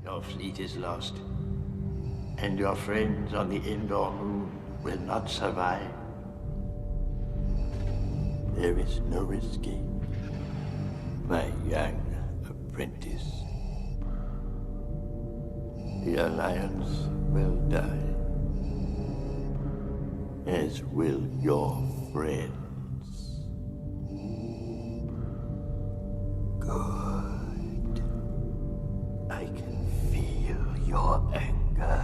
Your fleet is lost, and your friends on the indoor moon will not survive. There is no escape, my young apprentice. The Alliance will die, as will your friends. Good. I can feel your anger.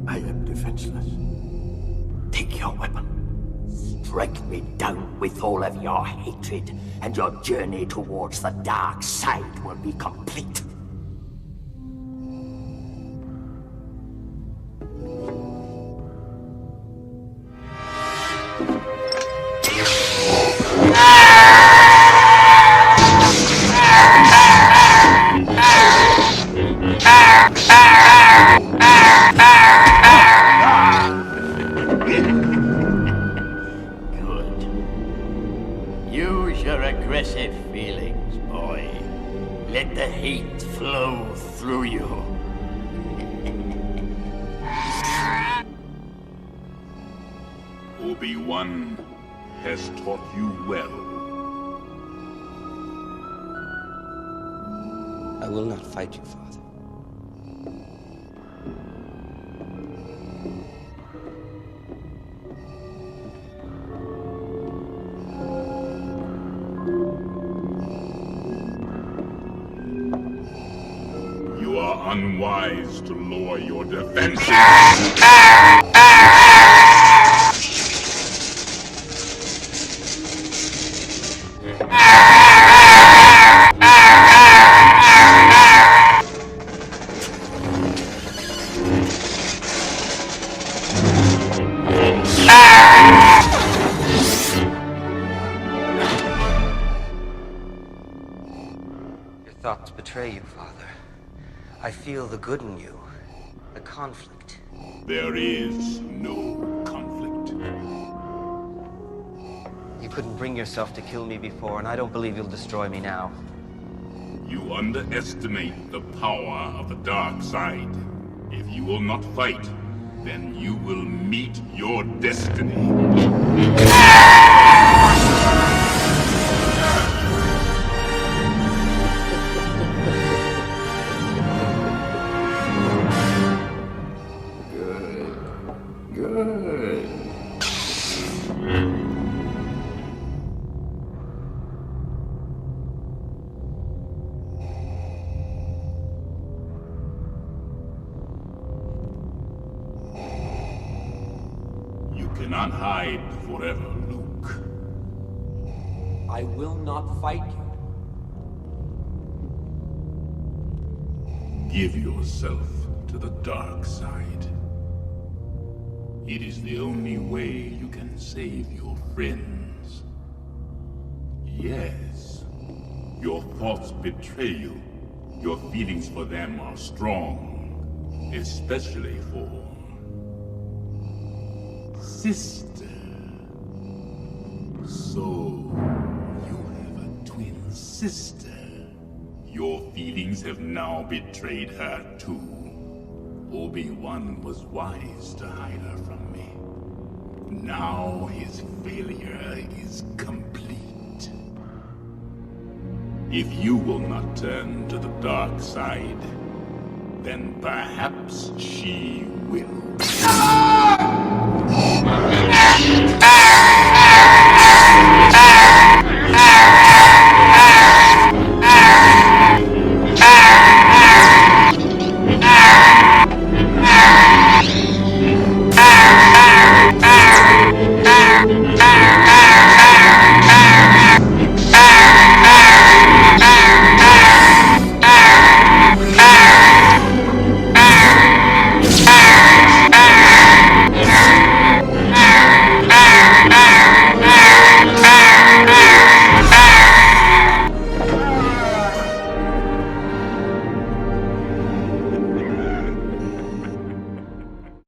I am defenseless. Take your weapon. Strike me down with all of your hatred, and your journey towards the dark side will be complete. Use your aggressive feelings, boy. Let the hate flow through you. Obi-Wan has taught you well. I will not fight you, Father. You are unwise to lower your defenses. Your thoughts betray you, Father. I feel the good in you. The conflict. There is no conflict. You couldn't bring yourself to kill me before, and I don't believe you'll destroy me now. You underestimate the power of the dark side. If you will not fight, then you will meet your destiny. Good. You cannot hide forever, Luke. I will not fight you. Give yourself to the dark side. It is the only way you can save your friends. Yes, your thoughts betray you. Your feelings for them are strong, especially for sister. So, you have a twin sister. Your feelings have now betrayed her too. Obi-Wan was wise to hide her from me. Now his failure is complete. If you will not turn to the dark side, then perhaps she will.